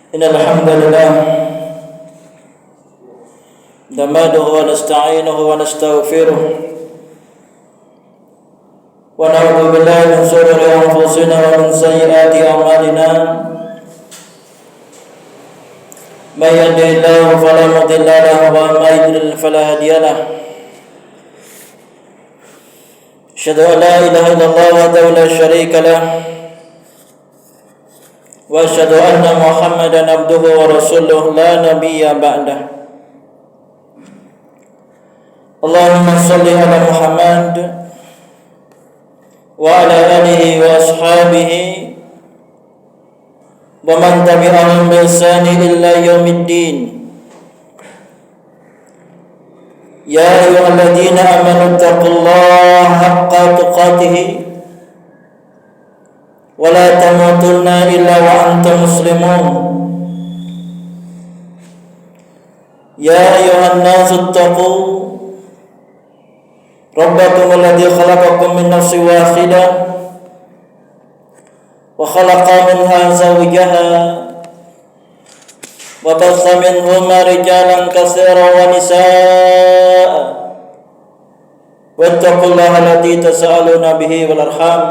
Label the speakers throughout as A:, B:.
A: Innal hamdalillah nahmaduhu wa nasta'inuhu wa nastaghfiruh wa na'udzu billahi min shururi anfusina wa min sayyiati a'malina. May yahdihillahu fala mudilla lahu wa may yudlil fala hadiya lahu. Asyhadu an la ilaha illallah wahdahu la syarika lahu wa asyhadu anna Muhammadan abduhu wa rasuluhu la nabiyya ba'dah. Allahumma shalli ala Muhammad wa ala alihi wa ashabihi wa man tabi'ahum bi ihsani ila yaumiddin. Ya ayyuhalladzina amanu taqullaha haqqa tuqatih wa la tamutunna illa wa antum muslimun. Ya ayyuhan nasu taqu rabbakum alladzi khalaqakum min nafsin wahidah wa khalaqa minha zawjaha wa bassa minhuma rijalan katsiran wa nisaa wattaqullaha alladzi tasaaluna bihi wal arham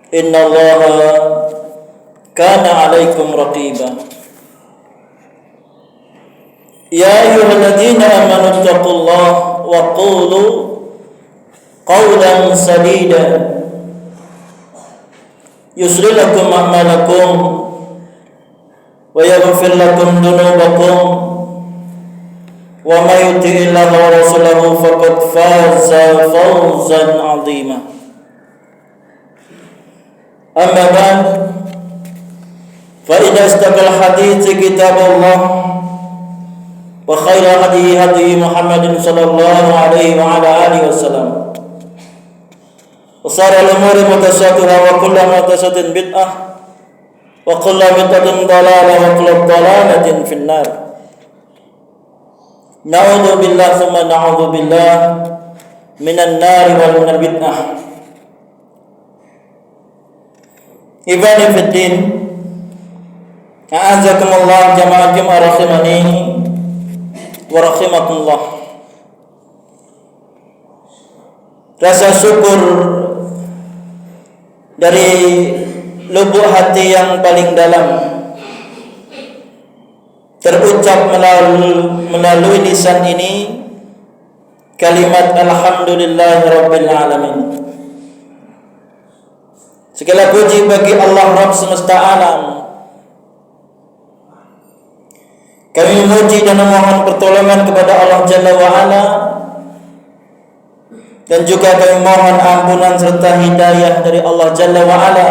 A: innallaha kana 'alaikum raqiba. Ya ayyuhalladzina amanu taqullaha wa qulu qawlan sadida yusli lakum a'malakum wa yaghfir lakum dhunubakum wa may yuti'illaha wa rasulahu faqad faza fawzan 'azima. Amma ba'd, fa inna asdaqal hadithi kitabullah wa khairal hadi hadi Muhammadin sallallahu alaihi wa ala alihi wasallam. Wa sharral umuri muhdatsatuha wa kullu muhdatsatin bid'ah wa kullu bid'atin dhalalah wa kullu dhalalatin finnar. Na'udzu billahi tsumma na'udzu billahi minan nar wal minal bid'ah. Ibadi fiddin, a'azakumullah jamaah jamaah rahimani wa rahimakumullah. Rasa syukur dari lubuk hati yang paling dalam terucap melalui lisan ini kalimat alhamdulillahirabbil alamin. Segala puji bagi Allah Rabb semesta alam. Kami memuji dan memohon pertolongan kepada Allah Jalla wa Ala, dan juga kami mohon ampunan serta hidayah dari Allah Jalla wa Ala.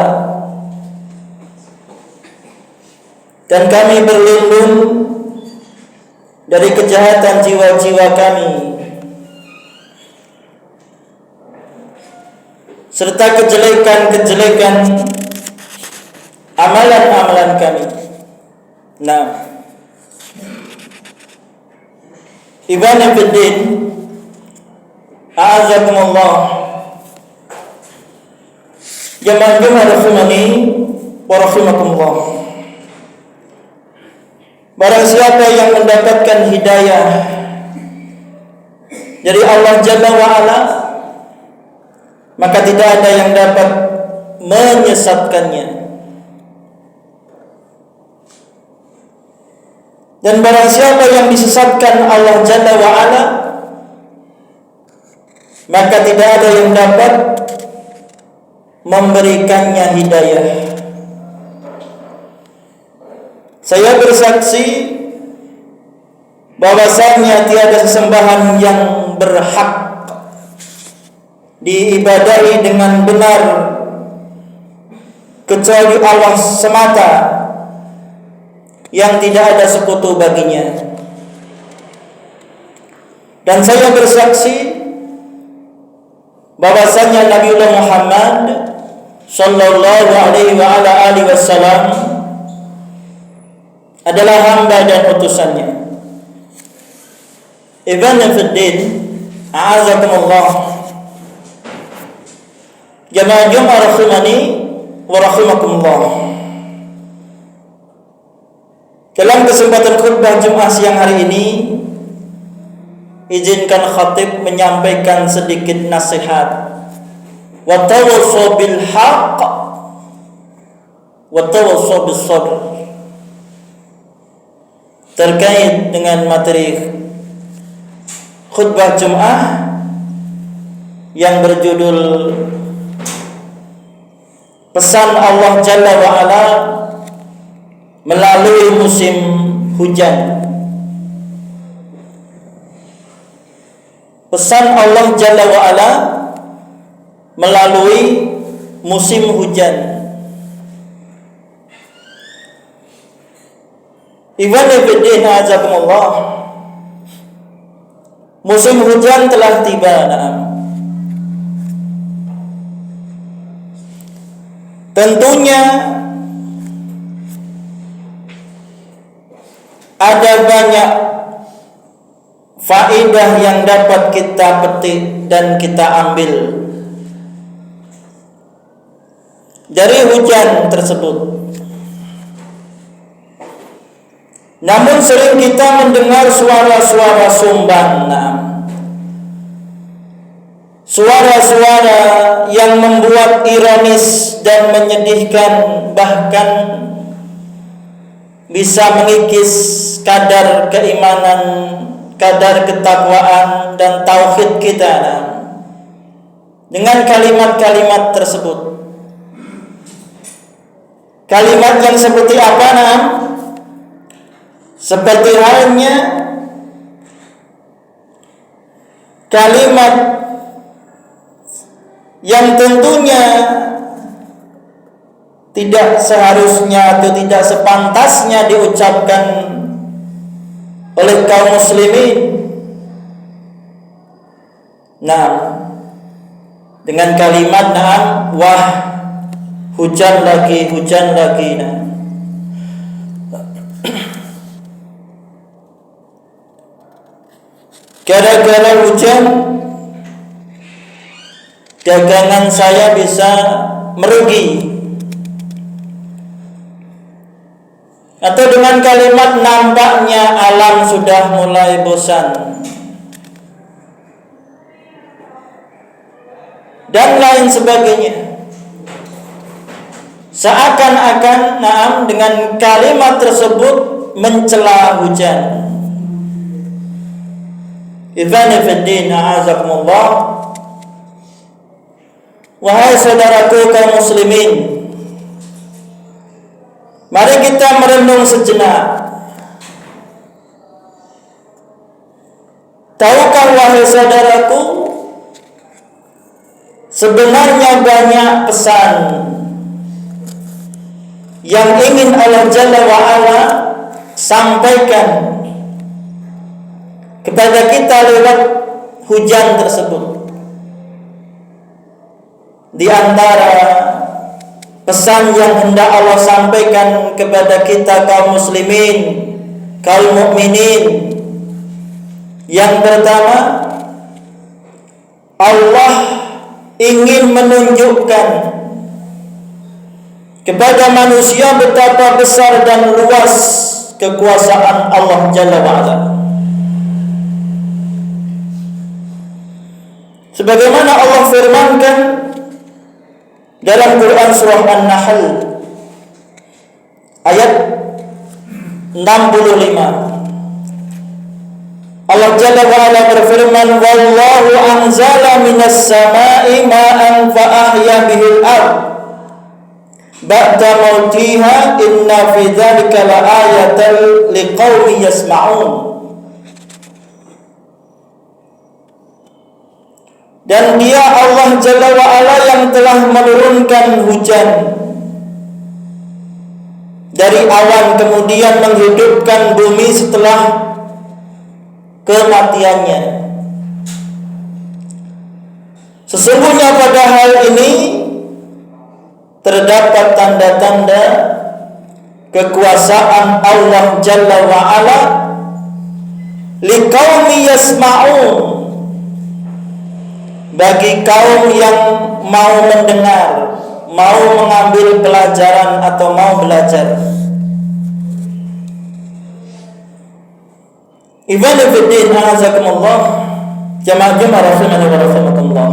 A: Dan kami berlindung dari kejahatan jiwa-jiwa kami serta kejelekan-kejelekan amalan-amalan kami. Nah, Ibana fiddin, a'azakumullah jamaah rahimani wa rahimakumullah. Barang siapa yang mendapatkan hidayah dari Allah Jalla wa Ala, maka tidak ada yang dapat menyesatkannya. Dan barang siapa yang disesatkan Allah Jalla wa Ala, maka tidak ada yang dapat memberikannya hidayah. Saya bersaksi bahwasanya tiada sesembahan yang berhak diibadahi dengan benar kecuali Allah semata yang tidak ada sekutu baginya. Dan saya bersaksi bahwasanya Nabiullah Muhammad sallallahu alaihi wa ala alihi wasallam adalah hamba dan utusannya. Ibn Fiddin, a'azakumullah jamaah rahimani wa rahimakumullah. kesempatan khutbah Jumat siang hari ini, izinkan khatib menyampaikan sedikit nasihat. Wa tawassaw bil haqq wa tawassaw bis sabr. Terkait dengan materi khutbah Jumat yang berjudul Pesan Allah Jalla wa Ala melalui musim hujan. Pesan Allah Jalla wa Ala melalui musim hujan. Iwan ibn azakumullah. Musim hujan telah tiba. Tentunya ada banyak faedah yang dapat kita petik dan kita ambil dari hujan tersebut. Namun sering kita mendengar suara-suara sumbang, suara-suara yang membuat ironis dan menyedihkan, bahkan bisa mengikis kadar keimanan, kadar ketakwaan dan tauhid kita dengan kalimat-kalimat tersebut. Kalimat yang seperti apa? Seperti halnya kalimat yang tentunya tidak seharusnya atau tidak sepantasnya diucapkan oleh kaum muslimin. Dengan kalimat wah hujan lagi. Gara-gara hujan dagangan saya bisa merugi. Atau dengan kalimat nampaknya alam sudah mulai bosan, dan lain sebagainya. Seakan-akan dengan kalimat tersebut mencela hujan. Ikhwani fiddin, a'azakumullah. Wahai saudaraku kaum muslimin, mari kita merenung sejenak. Tahukah wahai saudaraku, sebenarnya banyak pesan yang ingin Allah Jalla wa Ala sampaikan kepada kita lewat hujan tersebut. Di antara pesan yang hendak Allah sampaikan kepada kita kaum muslimin, kaum mukminin, yang pertama, Allah ingin menunjukkan kepada manusia betapa besar dan luas kekuasaan Allah Jalla wa Ala. Sebagaimana Allah firmankan dalam Quran surah An-Nahl ayat 65, Allah Jalla wa Ala berfirman, wallahu anzala minas sama'i ma'an fa ahya bihil ardh ba'da mautiha inna fi dzalika laayatan liqaumin yasma'un. Dan Dia Allah Jalla wa Ala yang telah menurunkan hujan dari awan, kemudian menghidupkan bumi setelah kematiannya. Sesungguhnya pada hal ini terdapat tanda-tanda kekuasaan Allah Jalla wa Ala liqaumi yasma'un, bagi kaum yang mau mendengar, mau mengambil pelajaran atau mau belajar. Ikhwan fillah, a'azakumullah, jamaah rahimani wa rahimakumullah.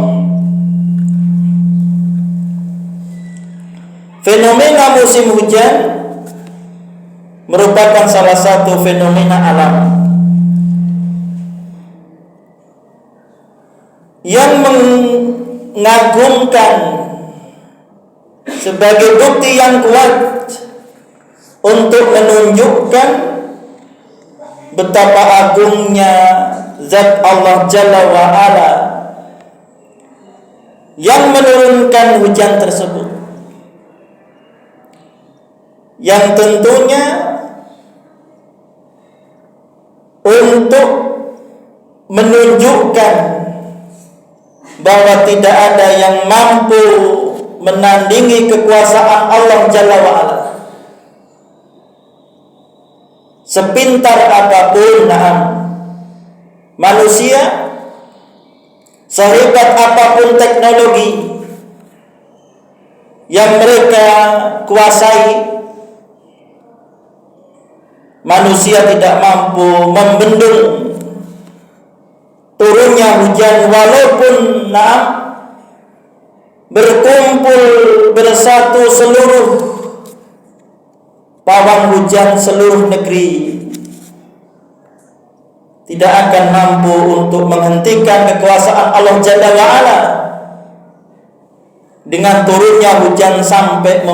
A: Fenomena musim hujan merupakan salah satu fenomena alam yang mengagumkan sebagai bukti yang kuat untuk menunjukkan betapa agungnya zat Allah Jalla wa Ala yang menurunkan hujan tersebut, yang tentunya untuk menunjukkan bahwa tidak ada yang mampu menandingi kekuasaan Allah Jalla wa Ala. Sepintar apapun manusia, sehebat apapun teknologi yang mereka kuasai, manusia tidak mampu membendung turunnya hujan, walaupun berkumpul bersatu seluruh pawang hujan seluruh negeri, tidak akan mampu untuk menghentikan kekuasaan Allah Jalla wa Ala dengan turunnya hujan sampai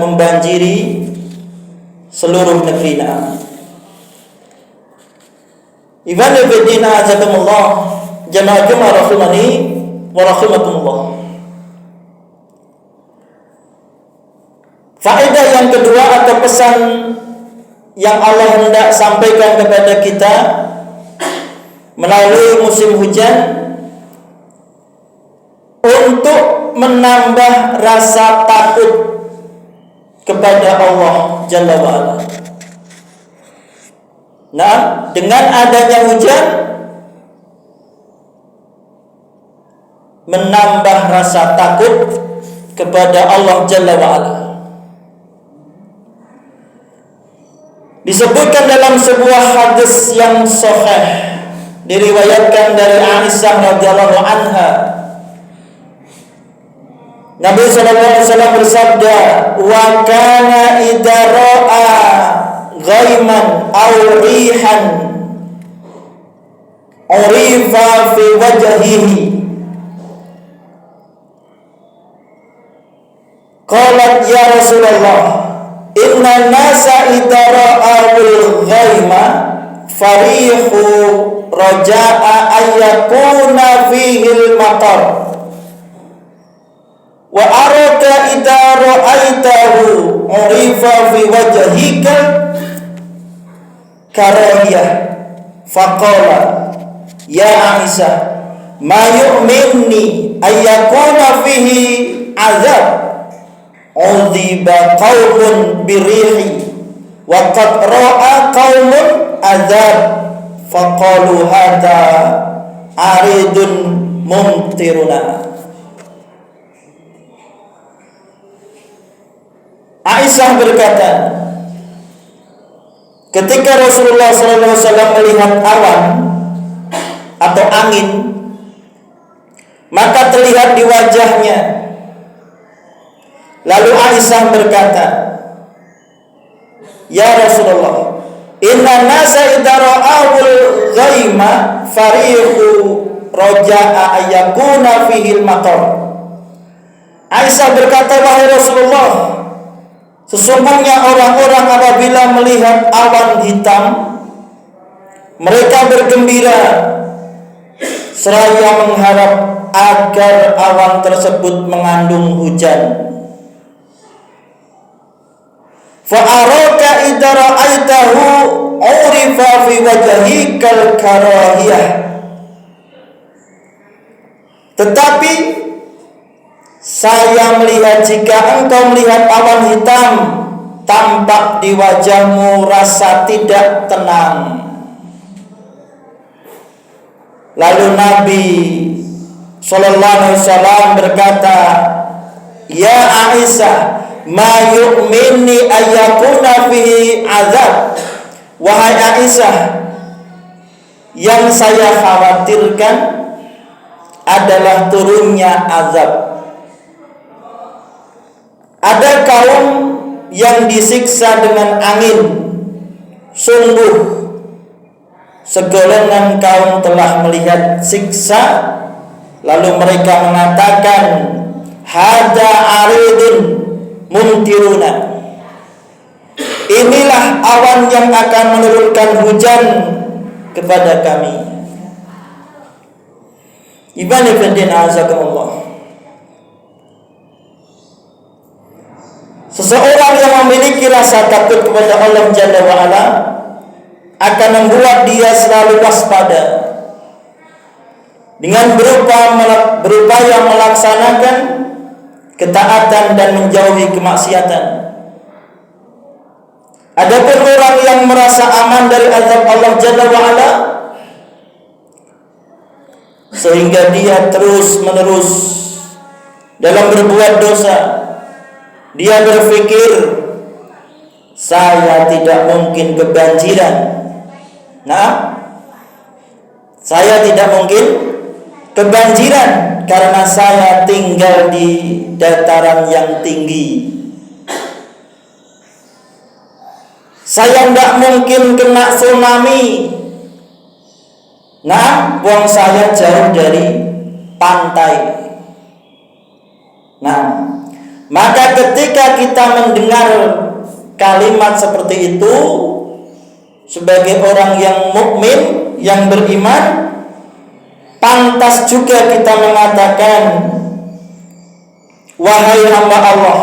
A: membanjiri seluruh negeri. Ikhwan fillah, azakumullah, jamaah rahimani wa rahimakumullah. Faedah yang kedua atau pesan yang Allah hendak sampaikan kepada kita melalui musim hujan untuk menambah rasa takut kepada Allah Jalla wa Ala. Nah, dengan adanya hujan menambah rasa takut kepada Allah Jalla wa Ala. Disebutkan dalam sebuah hadis yang sahih, diriwayatkan dari Aisyah radhiyallahu anha, Nabi sallallahu alaihi wasallam bersabda, "Wa kana idza ra'a ghaiman aw rihan urifa fi wajhihi qalat ya Rasulullah, inna nasa idza ra'awul ghaima farihu raja'a ayyakuna fihil matar wa araka idza ra'aitahu urifa fi wajhika karahiyah faqala ya Aisyah ma yu'minni ayyakuna fihi azab udhiba qaumun birihi wa qad ra'a qaumun azab faqalu hadha aridun mumtiruna. Aisyah berkata, ketika Rasulullah SAW melihat awan atau angin, maka terlihat di wajahnya. Lalu Aisyah berkata, ya Rasulullah, inna nasa idza ra'awul ghaima farihu raja'a ayyakuna fihil matar. Aisyah berkata, wahai Rasulullah, sesungguhnya orang-orang apabila melihat awan hitam, mereka bergembira seraya mengharap agar awan tersebut mengandung hujan. Fa'araka idza ra'aitahu urifa fi wajhikal karahiyah. Tetapi saya melihat jika engkau melihat awan hitam, tampak di wajahmu rasa tidak tenang. Lalu Nabi sallallahu alaihi wasallam berkata, ya Aisyah, ma yu'minni ayyakuna fihi azab. Wahai Aisyah, Yang saya khawatirkan adalah turunnya azab. Ada kaum yang disiksa dengan angin. Sungguh segolongan kaum telah melihat siksa, lalu mereka mengatakan, hada aridun mumtiruna. Inilah awan yang akan menurunkan hujan kepada kami. Ibn Fiddin azakumullah. Seseorang yang memiliki rasa takut kepada Allah Jalla wa'ala akan membuat dia selalu waspada dengan berupaya melaksanakan ketaatan dan menjauhi kemaksiatan. Adapun orang yang merasa aman dari azab Allah Jalla wa'ala, sehingga dia terus-menerus dalam berbuat dosa, dia berpikir, saya tidak mungkin kebanjiran. Nah, saya tidak mungkin kebanjiran karena saya tinggal di dataran yang tinggi. Saya tidak mungkin kena tsunami. Nah, buang saya jauh dari pantai. Nah, maka ketika kita mendengar kalimat seperti itu sebagai orang yang mukmin, yang beriman, pantas juga kita mengatakan, wahai hamba Allah,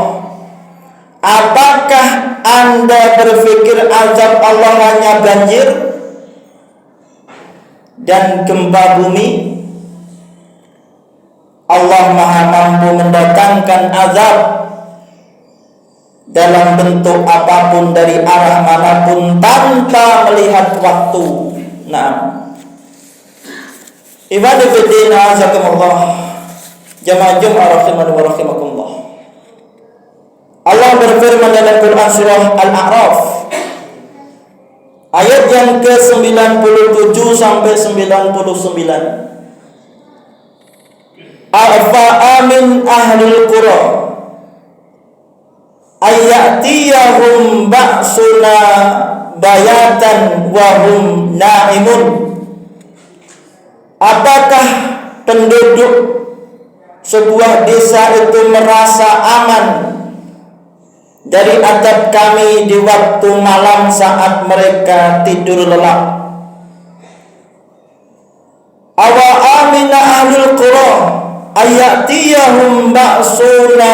A: apakah Anda berpikir azab Allah hanya banjir dan gempa bumi? Allah Maha mampu mendatangkan azab dalam bentuk apapun dari arah manapun tanpa melihat waktu. Nah, ibadah fiddin azakumullah, jamaah Jumat rahimani wa rahimakumullah. Allah berfirman dalam Quran surah Al-A'raf ayat yang ke-97 sampai 99. Afa amin ahlul qura ayatiyahum ba'suna bayatan wa hum na'imun. Apakah penduduk sebuah desa itu merasa aman dari azab kami di waktu malam saat mereka tidur lelap? Awa amina ahlul qura ayatiyahum ba'suna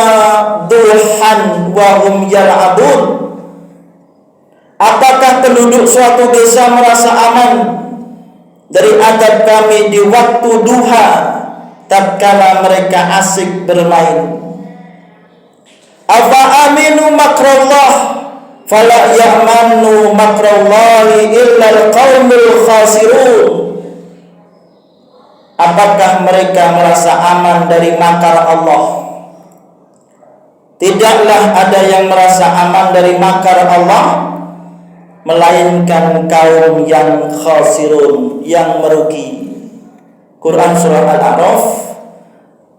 A: duhan wa hum yal'abun. Apakah penduduk suatu desa merasa aman dari azab kami di waktu duha tatkala mereka asik bermain? Afa aminu makrallah fala ya'manu makrallahi illa al-qaumul khasirun. Apakah mereka merasa aman dari makar Allah? Tidaklah ada yang merasa aman dari makar Allah melainkan kaum yang khasirun, yang merugi. Quran surah Al-A'raf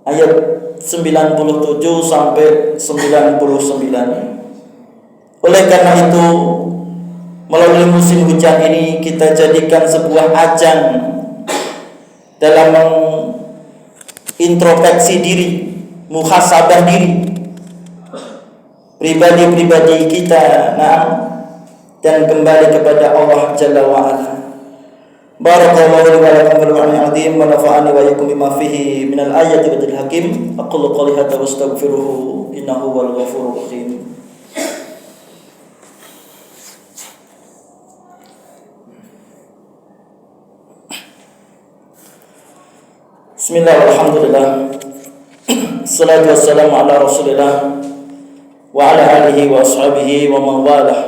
A: ayat 97 sampai 99. Oleh karena itu, melalui musim hujan ini kita jadikan sebuah ajang dalam mengintrospeksi diri, muhasabah diri, pribadi-pribadi kita, dan kembali kepada Allah Jalla wa'ala. Barakallahu li wa lakum bil Qur'anil azim wa nafa'ani wa iyyakum bima fihi minal ayati wa dzikr hakim. Aqulu qouli hadza wa astaghfiruhu innahu wal ghafurur rahim. Bismillah, alhamdulillah, salatu wassalamu ala rasulillah wa ala alihi wa ashabihi wa man walah.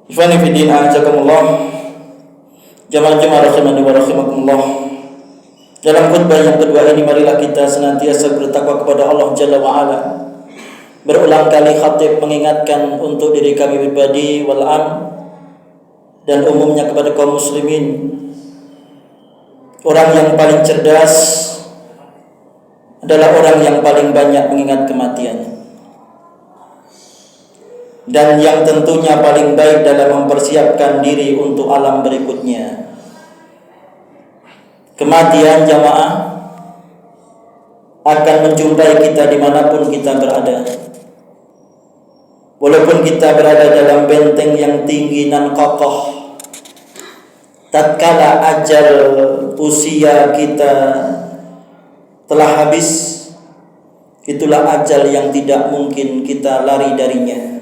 A: Ifani fiddin azakumullah, jamaah Jumat rahimani wa rahimakumullah. Dalam khutbah yang kedua ini, marilah kita senantiasa bertakwa kepada Allah Jalla wa'ala. Berulang kali khatib mengingatkan untuk diri kami pribadi wal am dan umumnya kepada kaum muslimin, orang yang paling cerdas adalah orang yang paling banyak mengingat kematian, dan yang tentunya paling baik dalam mempersiapkan diri untuk alam berikutnya. Kematian jamaah akan menjumpai kita dimanapun kita berada. Walaupun kita berada dalam benteng yang tinggi dan kokoh, tatkala ajal usia kita telah habis, itulah ajal yang tidak mungkin kita lari darinya.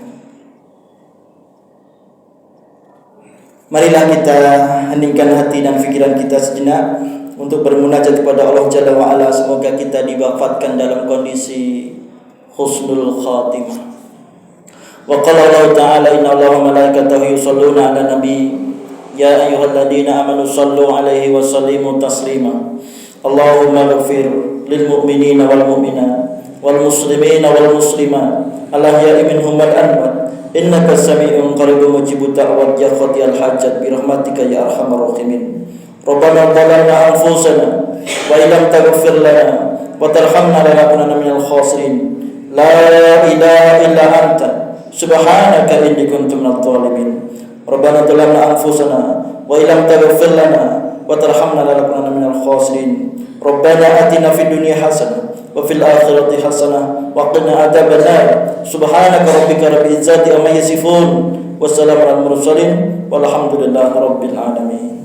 A: Marilah kita heningkan hati dan pikiran kita sejenak untuk bermunajat kepada Allah Jalla wa Ala. Semoga kita diwafatkan dalam kondisi husnul khatimah. Wa qala Allah Ta'ala inna Allaha wa malaikatahu yusholluna 'alan nabi ya ayyuhalladzina amanu shallu 'alaihi wa sallimu taslima. Allahumma ighfir lil mu'minina wal mu'minat wal muslimina wal muslimat al-ahya'i minhum wal amwat innaka sami'un qaribun mujibud da'wat ya qadiyal hajat bi rahmatika ya arhamar rahimin. Rabbana zalamna anfusana wa illam taghfir lana wa tarhamna lanakunanna minal khasirin. La ilaha illa anta subhanaka inni kuntu minadh dhalimin. Rabbana zalamna anfusana wa illam taghfir lana wa tarhamna lanakunanna minal khasirin. Rabbana atina fid dunya hasanah wa fil akhirati hasanah wa qina adzabannar. Subhanaka rabbika rabbil izzati amma yasifun wa salamun alal mursalin walhamdulillahi rabbil alamin.